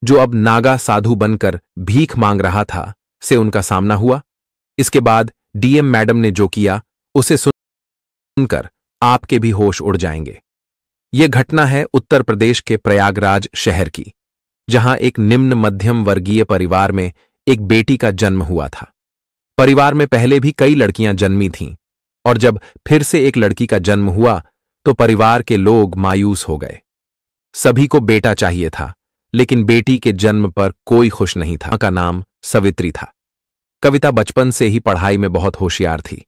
जो अब नागा साधु बनकर भीख मांग रहा था, से उनका सामना हुआ। इसके बाद डीएम मैडम ने जो किया उसे सुनकर आपके भी होश उड़ जाएंगे। यह घटना है उत्तर प्रदेश के प्रयागराज शहर की, जहां एक निम्न मध्यम वर्गीय परिवार में एक बेटी का जन्म हुआ था। परिवार में पहले भी कई लड़कियां जन्मी थीं, और जब फिर से एक लड़की का जन्म हुआ तो परिवार के लोग मायूस हो गए। सभी को बेटा चाहिए था, लेकिन बेटी के जन्म पर कोई खुश नहीं था। का नाम सवित्री था। कविता बचपन से ही पढ़ाई में बहुत होशियार थी।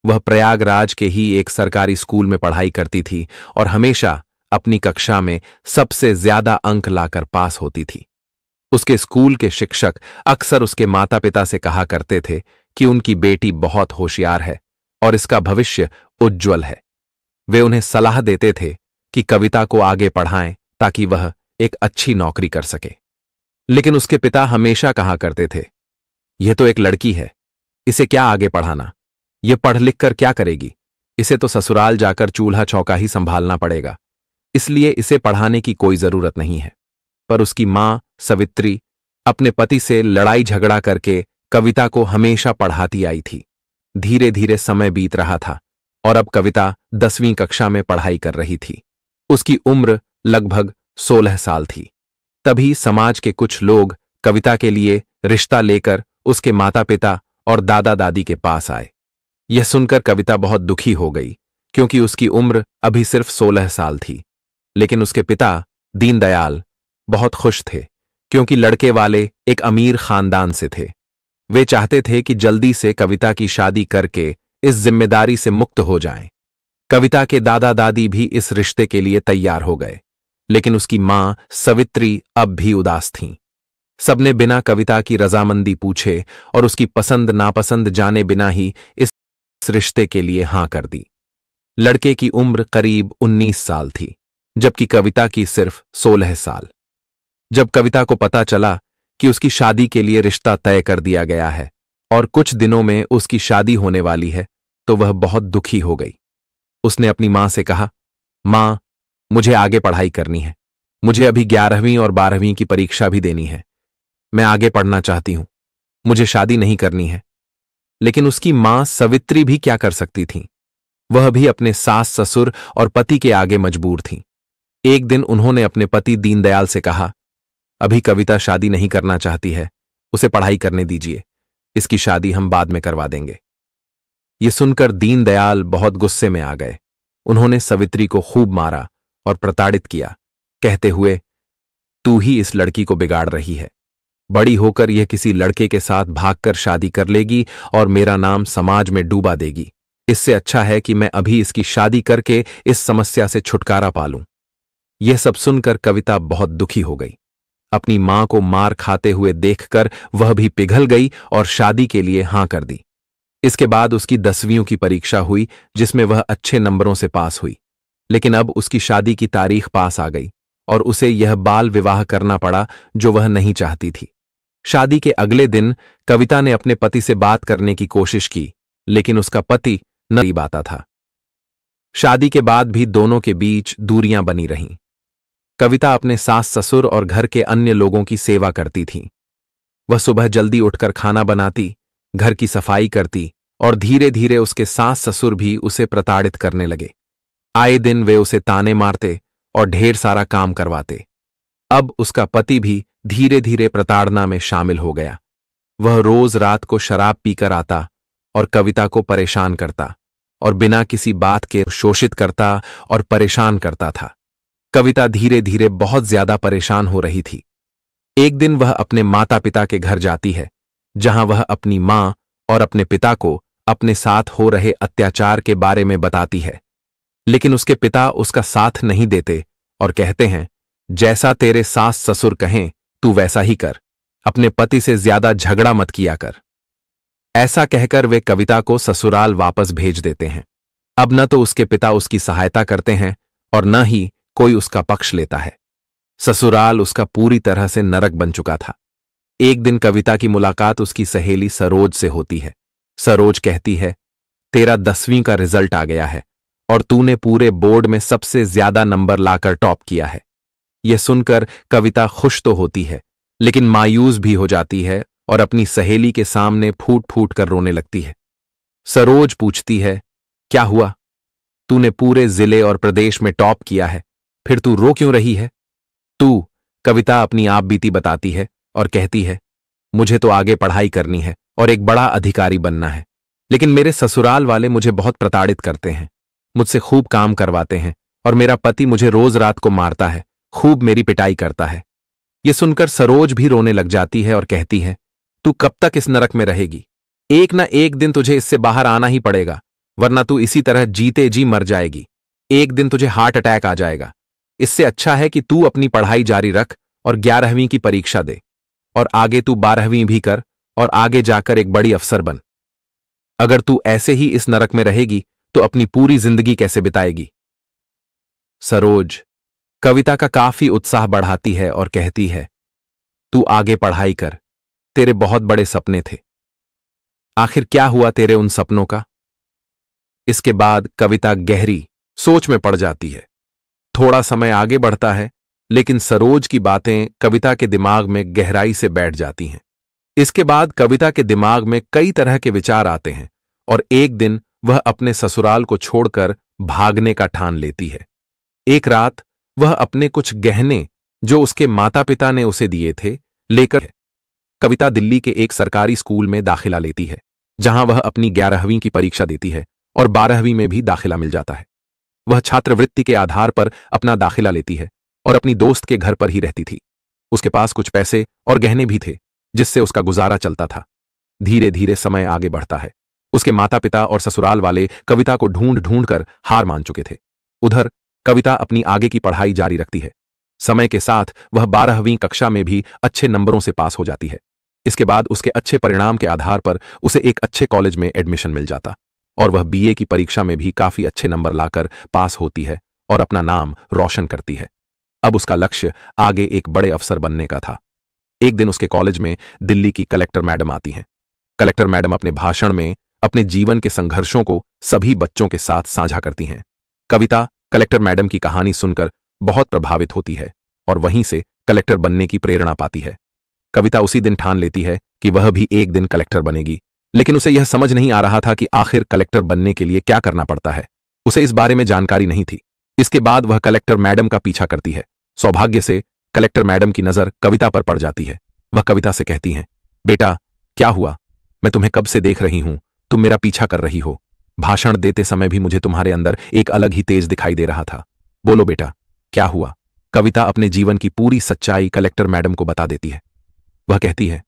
वह प्रयागराज के ही एक सरकारी स्कूल में पढ़ाई करती थी और हमेशा अपनी कक्षा में सबसे ज्यादा अंक लाकर पास होती थी। उसके स्कूल के शिक्षक अक्सर उसके माता पिता से कहा करते थे कि उनकी बेटी बहुत होशियार है और इसका भविष्य उज्ज्वल है। वे उन्हें सलाह देते थे कि कविता को आगे पढ़ाएं ताकि वह एक अच्छी नौकरी कर सके। लेकिन उसके पिता हमेशा कहा करते थे, यह तो एक लड़की है, इसे क्या आगे पढ़ाना, यह पढ़ लिख कर क्या करेगी, इसे तो ससुराल जाकर चूल्हा चौका ही संभालना पड़ेगा, इसलिए इसे पढ़ाने की कोई जरूरत नहीं है। पर उसकी मां सवित्री अपने पति से लड़ाई झगड़ा करके कविता को हमेशा पढ़ाती आई थी। धीरे धीरे समय बीत रहा था और अब कविता 10वीं कक्षा में पढ़ाई कर रही थी। उसकी उम्र लगभग 16 साल थी। तभी समाज के कुछ लोग कविता के लिए रिश्ता लेकर उसके माता पिता और दादा दादी के पास आए। यह सुनकर कविता बहुत दुखी हो गई, क्योंकि उसकी उम्र अभी सिर्फ 16 साल थी। लेकिन उसके पिता दीनदयाल बहुत खुश थे, क्योंकि लड़के वाले एक अमीर खानदान से थे। वे चाहते थे कि जल्दी से कविता की शादी करके इस जिम्मेदारी से मुक्त हो जाएं। कविता के दादा दादी भी इस रिश्ते के लिए तैयार हो गए, लेकिन उसकी मां सवित्री अब भी उदास थीं। सबने बिना कविता की रजामंदी पूछे और उसकी पसंद नापसंद जाने बिना ही इस रिश्ते के लिए हां कर दी। लड़के की उम्र करीब 19 साल थी, जबकि कविता की सिर्फ 16 साल। जब कविता को पता चला कि उसकी शादी के लिए रिश्ता तय कर दिया गया है और कुछ दिनों में उसकी शादी होने वाली है, तो वह बहुत दुखी हो गई। उसने अपनी मां से कहा, मां, मुझे आगे पढ़ाई करनी है, मुझे अभी 11वीं और 12वीं की परीक्षा भी देनी है, मैं आगे पढ़ना चाहती हूं, मुझे शादी नहीं करनी है। लेकिन उसकी मां सवित्री भी क्या कर सकती थी? वह भी अपने सास ससुर और पति के आगे मजबूर थी। एक दिन उन्होंने अपने पति दीनदयाल से कहा, अभी कविता शादी नहीं करना चाहती है, उसे पढ़ाई करने दीजिए, इसकी शादी हम बाद में करवा देंगे। यह सुनकर दीनदयाल बहुत गुस्से में आ गए। उन्होंने सवित्री को खूब मारा और प्रताड़ित किया, कहते हुए, तू ही इस लड़की को बिगाड़ रही है। बड़ी होकर यह किसी लड़के के साथ भागकर शादी कर लेगी और मेरा नाम समाज में डूबा देगी। इससे अच्छा है कि मैं अभी इसकी शादी करके इस समस्या से छुटकारा पा लूं। यह सब सुनकर कविता बहुत दुखी हो गई। अपनी मां को मार खाते हुए देखकर वह भी पिघल गई और शादी के लिए हां कर दी। इसके बाद उसकी 10वीं की परीक्षा हुई, जिसमें वह अच्छे नंबरों से पास हुई। लेकिन अब उसकी शादी की तारीख पास आ गई और उसे यह बाल विवाह करना पड़ा जो वह नहीं चाहती थी। शादी के अगले दिन कविता ने अपने पति से बात करने की कोशिश की, लेकिन उसका पति न आता था। शादी के बाद भी दोनों के बीच दूरियां बनी रहीं। कविता अपने सास ससुर और घर के अन्य लोगों की सेवा करती थी। वह सुबह जल्दी उठकर खाना बनाती, घर की सफाई करती और धीरे धीरे उसके सास ससुर भी उसे प्रताड़ित करने लगे। आए दिन वे उसे ताने मारते और ढेर सारा काम करवाते। अब उसका पति भी धीरे धीरे प्रताड़ना में शामिल हो गया। वह रोज रात को शराब पीकर आता और कविता को परेशान करता और बिना किसी बात के शोषित करता और परेशान करता था। कविता धीरे धीरे बहुत ज्यादा परेशान हो रही थी। एक दिन वह अपने माता पिता के घर जाती है, जहां वह अपनी मां और अपने पिता को अपने साथ हो रहे अत्याचार के बारे में बताती है। लेकिन उसके पिता उसका साथ नहीं देते और कहते हैं, जैसा तेरे सास ससुर कहें तू वैसा ही कर, अपने पति से ज्यादा झगड़ा मत किया कर। ऐसा कहकर वे कविता को ससुराल वापस भेज देते हैं। अब न तो उसके पिता उसकी सहायता करते हैं और न ही कोई उसका पक्ष लेता है। ससुराल उसका पूरी तरह से नरक बन चुका था। एक दिन कविता की मुलाकात उसकी सहेली सरोज से होती है। सरोज कहती है, तेरा 10वीं का रिजल्ट आ गया है और तूने पूरे बोर्ड में सबसे ज्यादा नंबर लाकर टॉप किया है। यह सुनकर कविता खुश तो होती है, लेकिन मायूस भी हो जाती है और अपनी सहेली के सामने फूट फूट कर रोने लगती है। सरोज पूछती है, क्या हुआ? तूने पूरे जिले और प्रदेश में टॉप किया है, फिर तू रो क्यों रही है? तू कविता अपनी आप बीती बताती है और कहती है, मुझे तो आगे पढ़ाई करनी है और एक बड़ा अधिकारी बनना है, लेकिन मेरे ससुराल वाले मुझे बहुत प्रताड़ित करते हैं, मुझसे खूब काम करवाते हैं और मेरा पति मुझे रोज रात को मारता है, खूब मेरी पिटाई करता है। ये सुनकर सरोज भी रोने लग जाती है और कहती है, तू कब तक इस नरक में रहेगी? एक ना एक दिन तुझे इससे बाहर आना ही पड़ेगा, वरना तू इसी तरह जीते जी मर जाएगी। एक दिन तुझे हार्ट अटैक आ जाएगा। इससे अच्छा है कि तू अपनी पढ़ाई जारी रख और 11वीं की परीक्षा दे और आगे तू 12वीं भी कर और आगे जाकर एक बड़ी अफसर बन। अगर तू ऐसे ही इस नरक में रहेगी तो अपनी पूरी जिंदगी कैसे बिताएगी? सरोज कविता का काफी उत्साह बढ़ाती है और कहती है, तू आगे पढ़ाई कर, तेरे बहुत बड़े सपने थे। आखिर क्या हुआ तेरे उन सपनों का? इसके बाद कविता गहरी सोच में पड़ जाती है। थोड़ा समय आगे बढ़ता है, लेकिन सरोज की बातें कविता के दिमाग में गहराई से बैठ जाती हैं। इसके बाद कविता के दिमाग में कई तरह के विचार आते हैं और एक दिन वह अपने ससुराल को छोड़कर भागने का ठान लेती है। एक रात वह अपने कुछ गहने जो उसके माता पिता ने उसे दिए थे लेकर कविता दिल्ली के एक सरकारी स्कूल में दाखिला लेती है, जहां वह अपनी 11वीं की परीक्षा देती है और 12वीं में भी दाखिला मिल जाता है। वह छात्रवृत्ति के आधार पर अपना दाखिला लेती है और अपनी दोस्त के घर पर ही रहती थी। उसके पास कुछ पैसे और गहने भी थे, जिससे उसका गुजारा चलता था। धीरे धीरे समय आगे बढ़ता है। उसके माता पिता और ससुराल वाले कविता को ढूंढ ढूंढ कर हार मान चुके थे। उधर कविता अपनी आगे की पढ़ाई जारी रखती है। समय के साथ वह 12वीं कक्षा में भी अच्छे नंबरों से पास हो जाती है। इसके बाद उसके अच्छे परिणाम के आधार पर उसे एक अच्छे कॉलेज में एडमिशन मिल जाता और वह बीए की परीक्षा में भी काफी अच्छे नंबर लाकर पास होती है और अपना नाम रोशन करती है। अब उसका लक्ष्य आगे एक बड़े अफसर बनने का था। एक दिन उसके कॉलेज में दिल्ली की कलेक्टर मैडम आती हैं। कलेक्टर मैडम अपने भाषण में अपने जीवन के संघर्षों को सभी बच्चों के साथ साझा करती हैं। कविता कलेक्टर मैडम की कहानी सुनकर बहुत प्रभावित होती है और वहीं से कलेक्टर बनने की प्रेरणा पाती है। कविता उसी दिन ठान लेती है कि वह भी एक दिन कलेक्टर बनेगी, लेकिन उसे यह समझ नहीं आ रहा था कि आखिर कलेक्टर बनने के लिए क्या करना पड़ता है। उसे इस बारे में जानकारी नहीं थी। इसके बाद वह कलेक्टर मैडम का पीछा करती है। सौभाग्य से कलेक्टर मैडम की नजर कविता पर पड़ जाती है। वह कविता से कहती हैं, बेटा क्या हुआ? मैं तुम्हें कब से देख रही हूं, तुम मेरा पीछा कर रही हो। भाषण देते समय भी मुझे तुम्हारे अंदर एक अलग ही तेज दिखाई दे रहा था। बोलो बेटा, क्या हुआ? कविता अपने जीवन की पूरी सच्चाई कलेक्टर मैडम को बता देती है। वह कहती है,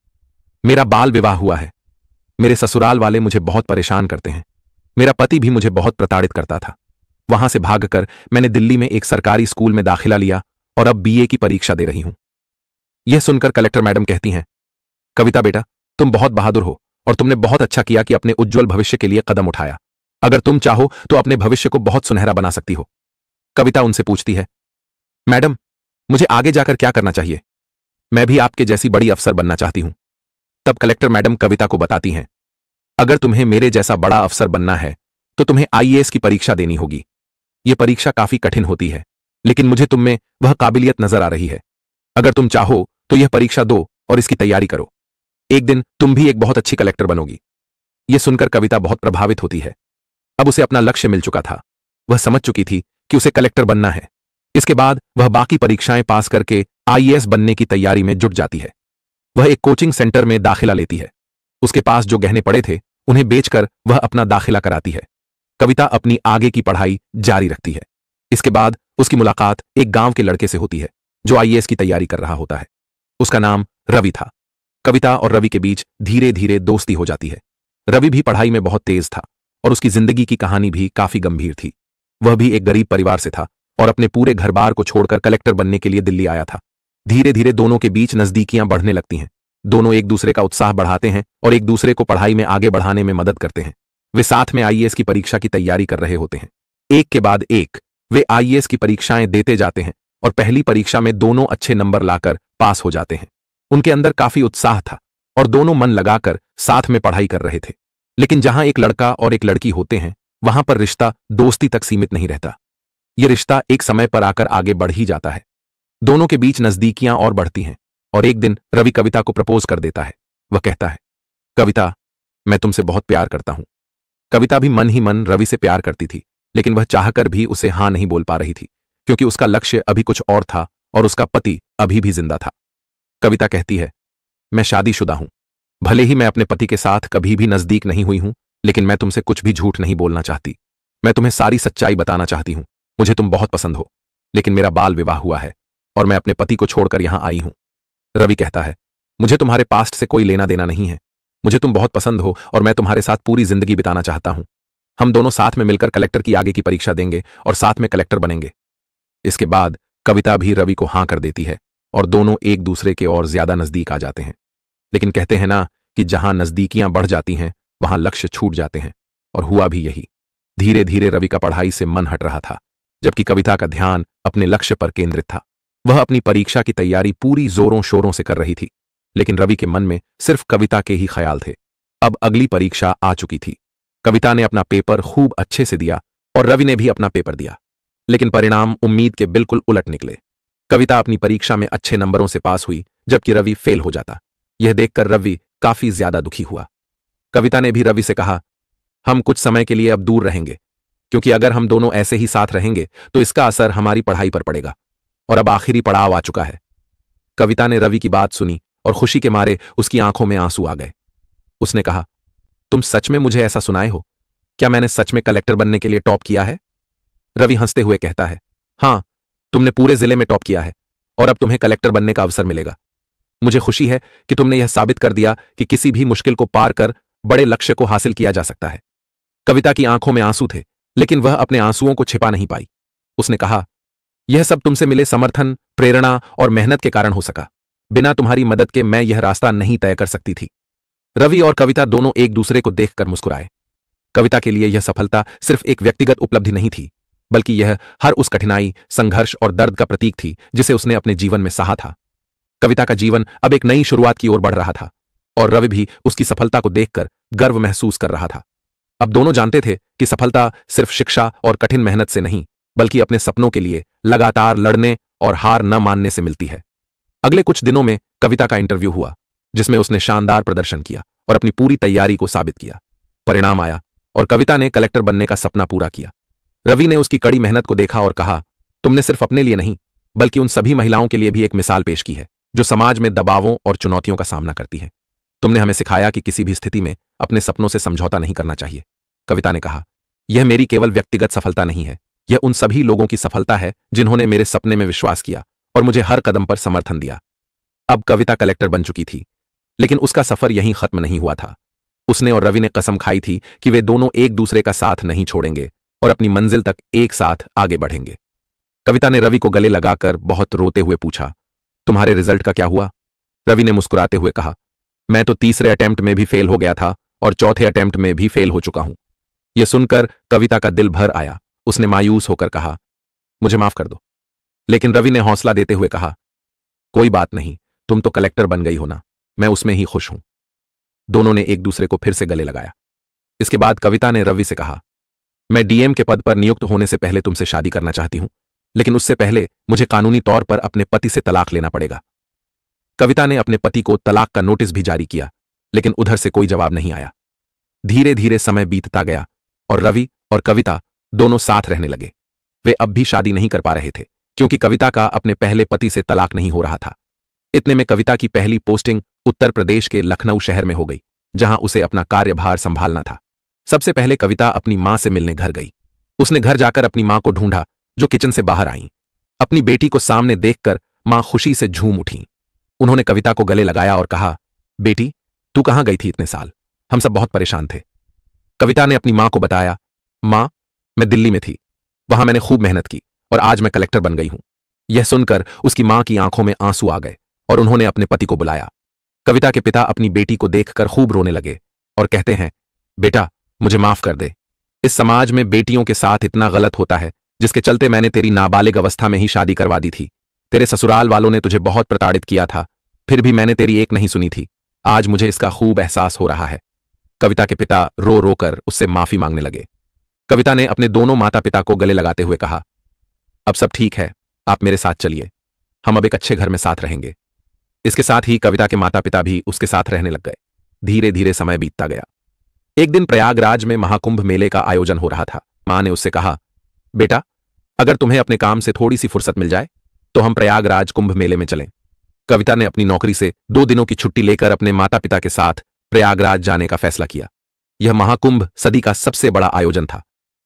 मेरा बाल विवाह हुआ है। मेरे ससुराल वाले मुझे बहुत परेशान करते हैं। मेरा पति भी मुझे बहुत प्रताड़ित करता था। वहां से भागकर मैंने दिल्ली में एक सरकारी स्कूल में दाखिला लिया और अब बीए की परीक्षा दे रही हूं। यह सुनकर कलेक्टर मैडम कहती हैं, कविता बेटा, तुम बहुत बहादुर हो और तुमने बहुत अच्छा किया कि अपने उज्जवल भविष्य के लिए कदम उठाया। अगर तुम चाहो तो अपने भविष्य को बहुत सुनहरा बना सकती हो। कविता उनसे पूछती है, मैडम मुझे आगे जाकर क्या करना चाहिए? मैं भी आपके जैसी बड़ी अफसर बनना चाहती हूं। तब कलेक्टर मैडम कविता को बताती हैं, अगर तुम्हें मेरे जैसा बड़ा अफसर बनना है तो तुम्हें आईएएस की परीक्षा देनी होगी। यह परीक्षा काफी कठिन होती है, लेकिन मुझे तुम में वह काबिलियत नजर आ रही है। अगर तुम चाहो तो यह परीक्षा दो और इसकी तैयारी करो। एक दिन तुम भी एक बहुत अच्छी कलेक्टर बनोगी। यह सुनकर कविता बहुत प्रभावित होती है। अब उसे अपना लक्ष्य मिल चुका था। वह समझ चुकी थी कि उसे कलेक्टर बनना है। इसके बाद वह बाकी परीक्षाएं पास करके आईएएस बनने की तैयारी में जुट जाती है। वह एक कोचिंग सेंटर में दाखिला लेती है। उसके पास जो गहने पड़े थे उन्हें बेचकर वह अपना दाखिला कराती है। कविता अपनी आगे की पढ़ाई जारी रखती है। इसके बाद उसकी मुलाकात एक गांव के लड़के से होती है जो आईएएस की तैयारी कर रहा होता है। उसका नाम रवि था। कविता और रवि के बीच धीरे धीरे दोस्ती हो जाती है। रवि भी पढ़ाई में बहुत तेज था और उसकी जिंदगी की कहानी भी काफी गंभीर थी। वह भी एक गरीब परिवार से था और अपने पूरे घर बार को छोड़कर कलेक्टर बनने के लिए दिल्ली आया था। धीरे धीरे दोनों के बीच नजदीकियां बढ़ने लगती हैं। दोनों एक दूसरे का उत्साह बढ़ाते हैं और एक दूसरे को पढ़ाई में आगे बढ़ाने में मदद करते हैं। वे साथ में आईएएस की परीक्षा की तैयारी कर रहे होते हैं। एक के बाद एक वे आईएएस की परीक्षाएं देते जाते हैं और पहली परीक्षा में दोनों अच्छे नंबर लाकर पास हो जाते हैं। उनके अंदर काफी उत्साह था और दोनों मन लगाकर साथ में पढ़ाई कर रहे थे। लेकिन जहां एक लड़का और एक लड़की होते हैं वहां पर रिश्ता दोस्ती तक सीमित नहीं रहता। यह रिश्ता एक समय पर आकर आगे बढ़ ही जाता है। दोनों के बीच नजदीकियां और बढ़ती हैं। और एक दिन रवि कविता को प्रपोज कर देता है। वह कहता है, कविता, मैं तुमसे बहुत प्यार करता हूं। कविता भी मन ही मन रवि से प्यार करती थी, लेकिन वह चाहकर भी उसे हां नहीं बोल पा रही थी, क्योंकि उसका लक्ष्य अभी कुछ और था और उसका पति अभी भी जिंदा था। कविता कहती है, मैं शादीशुदा हूं। भले ही मैं अपने पति के साथ कभी भी नजदीक नहीं हुई हूं, लेकिन मैं तुमसे कुछ भी झूठ नहीं बोलना चाहती। मैं तुम्हें सारी सच्चाई बताना चाहती हूं। मुझे तुम बहुत पसंद हो, लेकिन मेरा बाल विवाह हुआ है और मैं अपने पति को छोड़कर यहां आई हूं। रवि कहता है, मुझे तुम्हारे पास्ट से कोई लेना देना नहीं है। मुझे तुम बहुत पसंद हो और मैं तुम्हारे साथ पूरी जिंदगी बिताना चाहता हूं। हम दोनों साथ में मिलकर कलेक्टर की आगे की परीक्षा देंगे और साथ में कलेक्टर बनेंगे। इसके बाद कविता भी रवि को हां कर देती है और दोनों एक दूसरे के और ज्यादा नजदीक आ जाते हैं। लेकिन कहते हैं ना कि जहां नजदीकियां बढ़ जाती हैं वहां लक्ष्य छूट जाते हैं, और हुआ भी यही। धीरे धीरे रवि का पढ़ाई से मन हट रहा था, जबकि कविता का ध्यान अपने लक्ष्य पर केंद्रित था। वह अपनी परीक्षा की तैयारी पूरी जोरों शोरों से कर रही थी, लेकिन रवि के मन में सिर्फ कविता के ही ख्याल थे। अब अगली परीक्षा आ चुकी थी। कविता ने अपना पेपर खूब अच्छे से दिया और रवि ने भी अपना पेपर दिया, लेकिन परिणाम उम्मीद के बिल्कुल उलट निकले। कविता अपनी परीक्षा में अच्छे नंबरों से पास हुई, जबकि रवि फेल हो जाता। यह देखकर रवि काफी ज्यादा दुखी हुआ। कविता ने भी रवि से कहा, हम कुछ समय के लिए अब दूर रहेंगे, क्योंकि अगर हम दोनों ऐसे ही साथ रहेंगे तो इसका असर हमारी पढ़ाई पर पड़ेगा, और अब आखिरी पड़ाव आ चुका है। कविता ने रवि की बात सुनी और खुशी के मारे उसकी आंखों में आंसू आ गए। उसने कहा, तुम सच में मुझे ऐसा सुनाए हो? क्या मैंने सच में कलेक्टर बनने के लिए टॉप किया है? रवि हंसते हुए कहता है, हां, तुमने पूरे जिले में टॉप किया है और अब तुम्हें कलेक्टर बनने का अवसर मिलेगा। मुझे खुशी है कि तुमने यह साबित कर दिया कि किसी भी मुश्किल को पार कर बड़े लक्ष्य को हासिल किया जा सकता है। कविता की आंखों में आंसू थे, लेकिन वह अपने आंसुओं को छिपा नहीं पाई। उसने कहा, यह सब तुमसे मिले समर्थन, प्रेरणा और मेहनत के कारण हो सका। बिना तुम्हारी मदद के मैं यह रास्ता नहीं तय कर सकती थी। रवि और कविता दोनों एक दूसरे को देखकर मुस्कुराए। कविता के लिए यह सफलता सिर्फ एक व्यक्तिगत उपलब्धि नहीं थी, बल्कि यह हर उस कठिनाई, संघर्ष और दर्द का प्रतीक थी जिसे उसने अपने जीवन में सहा था। कविता का जीवन अब एक नई शुरुआत की ओर बढ़ रहा था, और रवि भी उसकी सफलता को देखकर गर्व महसूस कर रहा था। अब दोनों जानते थे कि सफलता सिर्फ शिक्षा और कठिन मेहनत से नहीं, बल्कि अपने सपनों के लिए लगातार लड़ने और हार न मानने से मिलती है। अगले कुछ दिनों में कविता का इंटरव्यू हुआ, जिसमें उसने शानदार प्रदर्शन किया और अपनी पूरी तैयारी को साबित किया। परिणाम आया और कविता ने कलेक्टर बनने का सपना पूरा किया। रवि ने उसकी कड़ी मेहनत को देखा और कहा, तुमने सिर्फ अपने लिए नहीं, बल्कि उन सभी महिलाओं के लिए भी एक मिसाल पेश की है जो समाज में दबावों और चुनौतियों का सामना करती हैं। तुमने हमें सिखाया कि किसी भी स्थिति में अपने सपनों से समझौता नहीं करना चाहिए। कविता ने कहा, यह मेरी केवल व्यक्तिगत सफलता नहीं है, यह उन सभी लोगों की सफलता है जिन्होंने मेरे सपने में विश्वास किया और मुझे हर कदम पर समर्थन दिया। अब कविता कलेक्टर बन चुकी थी, लेकिन उसका सफर यहीं खत्म नहीं हुआ था। उसने और रवि ने कसम खाई थी कि वे दोनों एक दूसरे का साथ नहीं छोड़ेंगे और अपनी मंजिल तक एक साथ आगे बढ़ेंगे। कविता ने रवि को गले लगाकर बहुत रोते हुए पूछा, तुम्हारे रिजल्ट का क्या हुआ? रवि ने मुस्कुराते हुए कहा, मैं तो तीसरे अटेम्प्ट में भी फेल हो गया था और चौथे अटेम्प्ट में भी फेल हो चुका हूं। यह सुनकर कविता का दिल भर आया। उसने मायूस होकर कहा, मुझे माफ कर दो। लेकिन रवि ने हौसला देते हुए कहा, कोई बात नहीं, तुम तो कलेक्टर बन गई हो ना, मैं उसमें ही खुश हूं। दोनों ने एक दूसरे को फिर से गले लगाया। इसके बाद कविता ने रवि से कहा, मैं डीएम के पद पर नियुक्त होने से पहले तुमसे शादी करना चाहती हूं, लेकिन उससे पहले मुझे कानूनी तौर पर अपने पति से तलाक लेना पड़ेगा। कविता ने अपने पति को तलाक का नोटिस भी जारी किया, लेकिन उधर से कोई जवाब नहीं आया। धीरे धीरे समय बीतता गया और रवि और कविता दोनों साथ रहने लगे। वे अब भी शादी नहीं कर पा रहे थे, क्योंकि कविता का अपने पहले पति से तलाक नहीं हो रहा था। इतने में कविता की पहली पोस्टिंग उत्तर प्रदेश के लखनऊ शहर में हो गई, जहां उसे अपना कार्यभार संभालना था। सबसे पहले कविता अपनी मां से मिलने घर गई। उसने घर जाकर अपनी मां को ढूंढा, जो किचन से बाहर आई। अपनी बेटी को सामने देखकर मां खुशी से झूम उठी। उन्होंने कविता को गले लगाया और कहा, बेटी, तू कहां गई थी इतने साल? हम सब बहुत परेशान थे। कविता ने अपनी मां को बताया, मां, मैं दिल्ली में थी, वहां मैंने खूब मेहनत की और आज मैं कलेक्टर बन गई हूं। यह सुनकर उसकी मां की आंखों में आंसू आ गए और उन्होंने अपने पति को बुलाया। कविता के पिता अपनी बेटी को देखकर खूब रोने लगे और कहते हैं, बेटा, मुझे माफ कर दे। इस समाज में बेटियों के साथ इतना गलत होता है, जिसके चलते मैंने तेरी नाबालिग अवस्था में ही शादी करवा दी थी। तेरे ससुराल वालों ने तुझे बहुत प्रताड़ित किया था, फिर भी मैंने तेरी एक नहीं सुनी थी। आज मुझे इसका खूब एहसास हो रहा है। कविता के पिता रो रो कर उससे माफी मांगने लगे। कविता ने अपने दोनों माता पिता को गले लगाते हुए कहा, अब सब ठीक है, आप मेरे साथ चलिए, हम अब एक अच्छे घर में साथ रहेंगे। इसके साथ ही कविता के माता पिता भी उसके साथ रहने लग गए। धीरे धीरे समय बीतता गया। एक दिन प्रयागराज में महाकुंभ मेले का आयोजन हो रहा था। मां ने उससे कहा, बेटा, अगर तुम्हें अपने काम से थोड़ी सी फुर्सत मिल जाए तो हम प्रयागराज कुंभ मेले में चलें। कविता ने अपनी नौकरी से 2 दिनों की छुट्टी लेकर अपने माता पिता के साथ प्रयागराज जाने का फैसला किया। यह महाकुंभ सदी का सबसे बड़ा आयोजन था।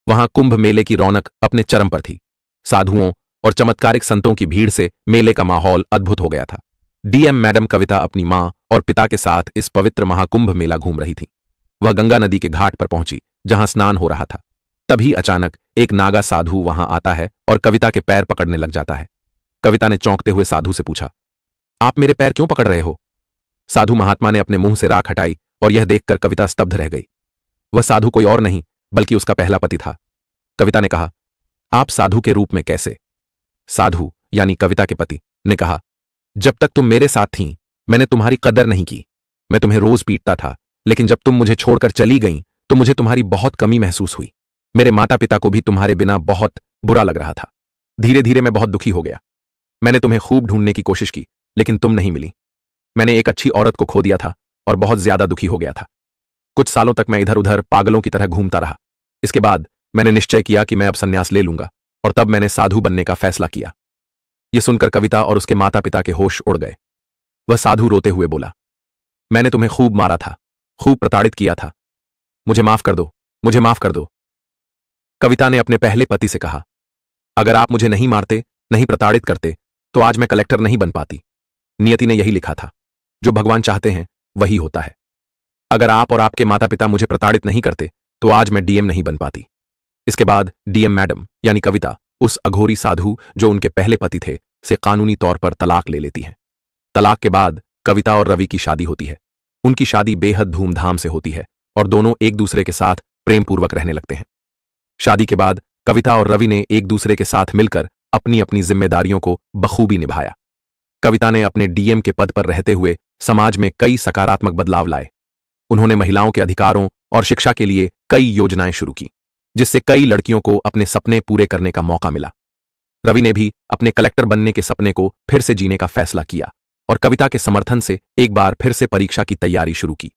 वहां कुंभ मेले की रौनक अपने चरम पर थी। साधुओं और चमत्कारिक संतों की भीड़ से मेले का माहौल अद्भुत हो गया था। डीएम मैडम कविता अपनी मां और पिता के साथ इस पवित्र महाकुंभ मेला घूम रही थी। वह गंगा नदी के घाट पर पहुंची जहां स्नान हो रहा था। तभी अचानक एक नागा साधु वहां आता है और कविता के पैर पकड़ने लग जाता है। कविता ने चौंकते हुए साधु से पूछा, आप मेरे पैर क्यों पकड़ रहे हो? साधु महात्मा ने अपने मुंह से राख हटाई और यह देखकर कविता स्तब्ध रह गई। वह साधु कोई और नहीं बल्कि उसका पहला पति था। कविता ने कहा, आप साधु के रूप में कैसे? साधु यानी कविता के पति ने कहा, जब तक तुम मेरे साथ थीं मैंने तुम्हारी कदर नहीं की। मैं तुम्हें रोज पीटता था, लेकिन जब तुम मुझे छोड़कर चली गईं तो मुझे तुम्हारी बहुत कमी महसूस हुई। मेरे माता पिता को भी तुम्हारे बिना बहुत बुरा लग रहा था। धीरे धीरे मैं बहुत दुखी हो गया। मैंने तुम्हें खूब ढूंढने की कोशिश की लेकिन तुम नहीं मिली। मैंने एक अच्छी औरत को खो दिया था और बहुत ज्यादा दुखी हो गया था। कुछ सालों तक मैं इधर उधर पागलों की तरह घूमता रहा। इसके बाद मैंने निश्चय किया कि मैं अब संन्यास ले लूंगा और तब मैंने साधु बनने का फैसला किया। यह सुनकर कविता और उसके माता पिता के होश उड़ गए। वह साधु रोते हुए बोला, मैंने तुम्हें खूब मारा था, खूब प्रताड़ित किया था। मुझे माफ कर दो, मुझे माफ कर दो। कविता ने अपने पहले पति से कहा, अगर आप मुझे नहीं मारते, नहीं प्रताड़ित करते तो आज मैं कलेक्टर नहीं बन पाती। नियति ने यही लिखा था, जो भगवान चाहते हैं वही होता है। अगर आप और आपके माता पिता मुझे प्रताड़ित नहीं करते तो आज मैं डीएम नहीं बन पाती। इसके बाद डीएम मैडम यानी कविता उस अघोरी साधु जो उनके पहले पति थे से कानूनी तौर पर तलाक ले लेती है। तलाक के बाद कविता और रवि की शादी होती है। उनकी शादी बेहद धूमधाम से होती है और दोनों एक दूसरे के साथ प्रेम पूर्वक रहने लगते हैं। शादी के बाद कविता और रवि ने एक दूसरे के साथ मिलकर अपनी अपनी जिम्मेदारियों को बखूबी निभाया। कविता ने अपने डीएम के पद पर रहते हुए समाज में कई सकारात्मक बदलाव लाए। उन्होंने महिलाओं के अधिकारों और शिक्षा के लिए कई योजनाएं शुरू की, जिससे कई लड़कियों को अपने सपने पूरे करने का मौका मिला। रवि ने भी अपने कलेक्टर बनने के सपने को फिर से जीने का फैसला किया और कविता के समर्थन से एक बार फिर से परीक्षा की तैयारी शुरू की।